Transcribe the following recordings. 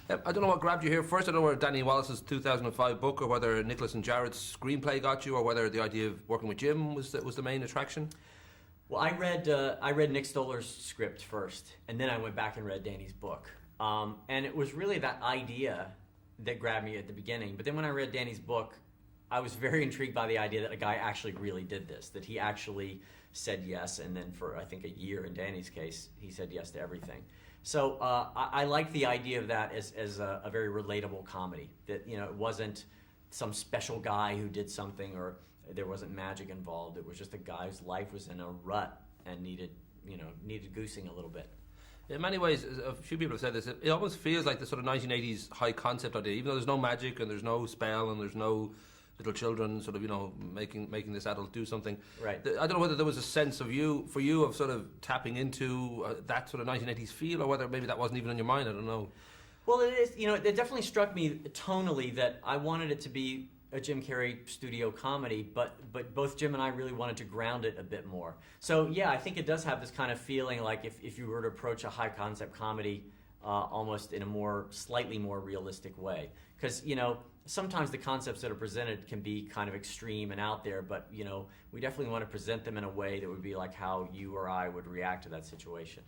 I don't know what grabbed you here first. I don't know whether Danny Wallace's 2005 book or whether Nicholas and Jarrett's screenplay got you, or whether the idea of working with Jim was the main attraction. Well, I read Nick Stoller's script first, and then I went back and read Danny's book. And it was really that idea that grabbed me at the beginning. But then when I read Danny's book, I was very intrigued by the idea that a guy actually really did this, that he actually said yes, and then for, I think, a year in Danny's case, he said yes to everything. So I like the idea of that as a very relatable comedy, that, you know, it wasn't some special guy who did something or there wasn't magic involved. It was just a guy whose life was in a rut and needed goosing a little bit. In many ways, a few people have said this, it almost feels like the sort of 1980s high concept idea, even though there's no magic and there's no spell and there's no little children sort of, you know, making this adult do something. Right. I don't know whether there was a sense of for you of sort of tapping into that sort of 1980s feel, or whether maybe that wasn't even on your mind. I don't know. Well, it is. You know, it definitely struck me tonally that I wanted it to be a Jim Carrey studio comedy, but both Jim and I really wanted to ground it a bit more. So yeah, I think it does have this kind of feeling like if you were to approach a high concept comedy almost in a slightly more realistic way. Because, you know, sometimes the concepts that are presented can be kind of extreme and out there, but, you know, we definitely want to present them in a way that would be like how you or I would react to that situation.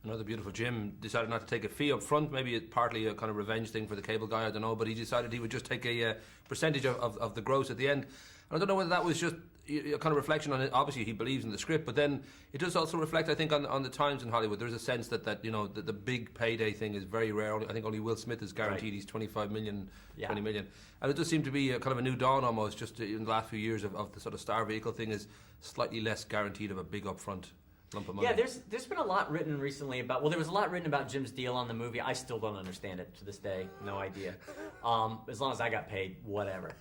Another beautiful Jim decided not to take a fee up front. Maybe it's partly a kind of revenge thing for the cable guy, I don't know, but he decided he would just take a percentage of the gross at the end. And I don't know whether that was just a kind of reflection on it. Obviously he believes in the script, but then it does also reflect, I think, on the times in Hollywood. There's a sense that you know, the big payday thing is very rare. I think only Will Smith is guaranteed He's 25 million, 20 million. And it does seem to be a kind of a new dawn almost, just in the last few years of the sort of star vehicle thing is slightly less guaranteed of a big upfront lump of money. Yeah, there's been a lot written recently about, well, there was a lot written about Jim's deal on the movie. I still don't understand it to this day. No idea. As long as I got paid, whatever.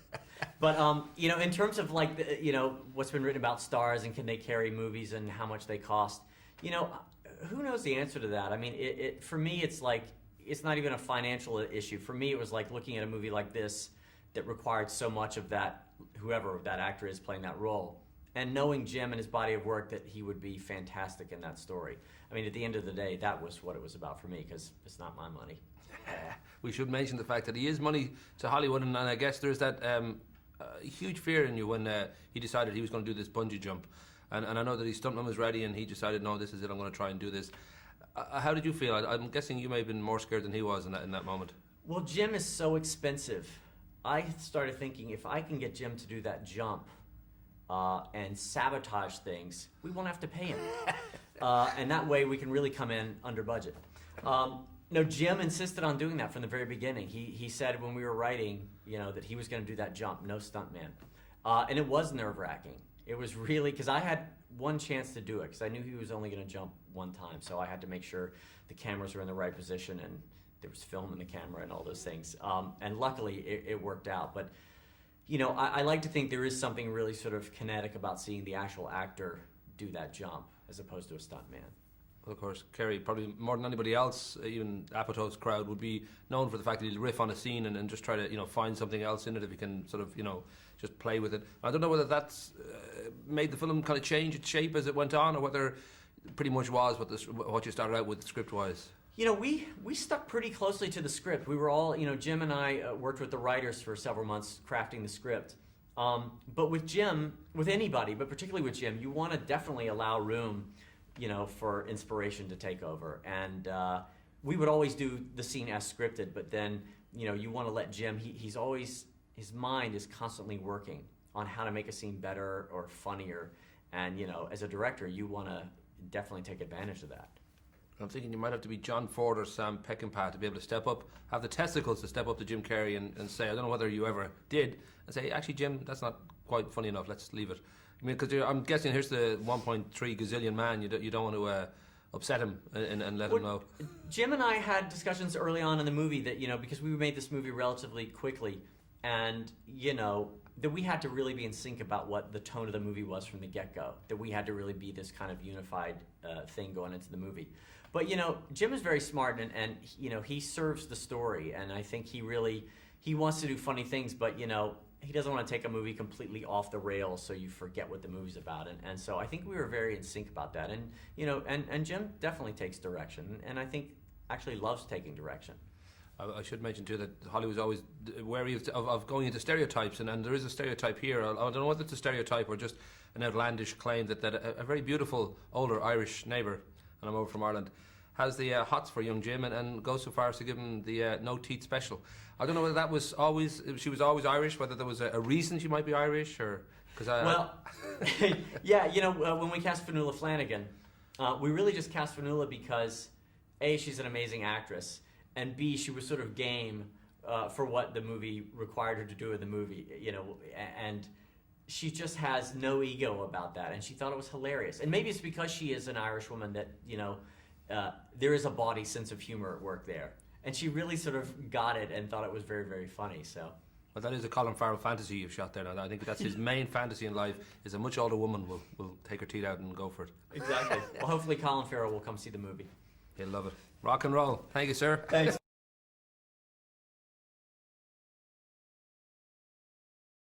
But, you know, in terms of like, you know, what's been written about stars and can they carry movies and how much they cost, you know, who knows the answer to that? I mean, for me, it's like, it's not even a financial issue. For me, it was like looking at a movie like this that required so much of that, whoever that actor is playing that role, and knowing Jim and his body of work, that he would be fantastic in that story. I mean, at the end of the day, that was what it was about for me, because it's not my money. We should mention the fact that he is money to Hollywood, and I guess there's that huge fear in you when he decided he was going to do this bungee jump. And I know that his stuntman was ready, and he decided, no, this is it, I'm going to try and do this. How did you feel? I'm guessing you may have been more scared than he was in that moment. Well, Jim is so expensive. I started thinking, if I can get Jim to do that jump, and sabotage things, we won't have to pay him. And that way we can really come in under budget. No, Jim insisted on doing that from the very beginning. He said when we were writing, you know, that he was going to do that jump, no stuntman. And it was nerve-wracking. It was really, because I had one chance to do it, because I knew he was only going to jump one time, so I had to make sure the cameras were in the right position and there was film in the camera and all those things. And luckily it worked out. But you know, I like to think there is something really sort of kinetic about seeing the actual actor do that jump as opposed to a stuntman. Well, of course, Carey, probably more than anybody else, even Apatow's crowd, would be known for the fact that he'll riff on a scene and just try to, you know, find something else in it if he can sort of, you know, just play with it. I don't know whether that's made the film kind of change its shape as it went on, or whether it pretty much was what you started out with script-wise. You know, we stuck pretty closely to the script. We were all, you know, Jim and I worked with the writers for several months crafting the script. But with Jim, with anybody, but particularly with Jim, you want to definitely allow room, you know, for inspiration to take over. And we would always do the scene as scripted, but then, you know, you want to let Jim, he's always, his mind is constantly working on how to make a scene better or funnier. And, you know, as a director, you want to definitely take advantage of that. I'm thinking you might have to be John Ford or Sam Peckinpah to be able to step up, have the testicles to step up to Jim Carrey and say, I don't know whether you ever did, and say, actually, Jim, that's not quite funny enough, let's leave it. I mean, because I'm guessing here's the 1.3 gazillion man, you don't want to upset him and let him know. Jim and I had discussions early on in the movie that, you know, because we made this movie relatively quickly, and, you know, that we had to really be in sync about what the tone of the movie was from the get-go, that we had to really be this kind of unified thing going into the movie. But, you know, Jim is very smart, and you know, he serves the story, and I think he wants to do funny things, but, you know, he doesn't want to take a movie completely off the rails so you forget what the movie's about. And so I think we were very in sync about that. And, you know, and Jim definitely takes direction, and I think actually loves taking direction. I should mention too that Hollywood's always wary of going into stereotypes, and there is a stereotype here. I don't know whether it's a stereotype or just an outlandish claim that a very beautiful older Irish neighbour, and I'm over from Ireland, has the hots for young Jim and goes so far as to give him the no teeth special. I don't know whether that was always, she was always Irish, whether there was a reason she might be Irish, or well, yeah, you know, when we cast Fionnuala Flanagan, we really just cast Fionnuala because A, she's an amazing actress, and B, she was sort of game for what the movie required her to do in the movie, you know, and she just has no ego about that, and she thought it was hilarious. And maybe it's because she is an Irish woman that, you know, there is a body sense of humor at work there. And she really sort of got it and thought it was very, very funny, so... Well, that is a Colin Farrell fantasy you've shot there now. I think that's his main fantasy in life, is a much older woman will take her teeth out and go for it. Exactly. Well, hopefully Colin Farrell will come see the movie. He'll love it. Rock and roll. Thank you, sir. Thanks.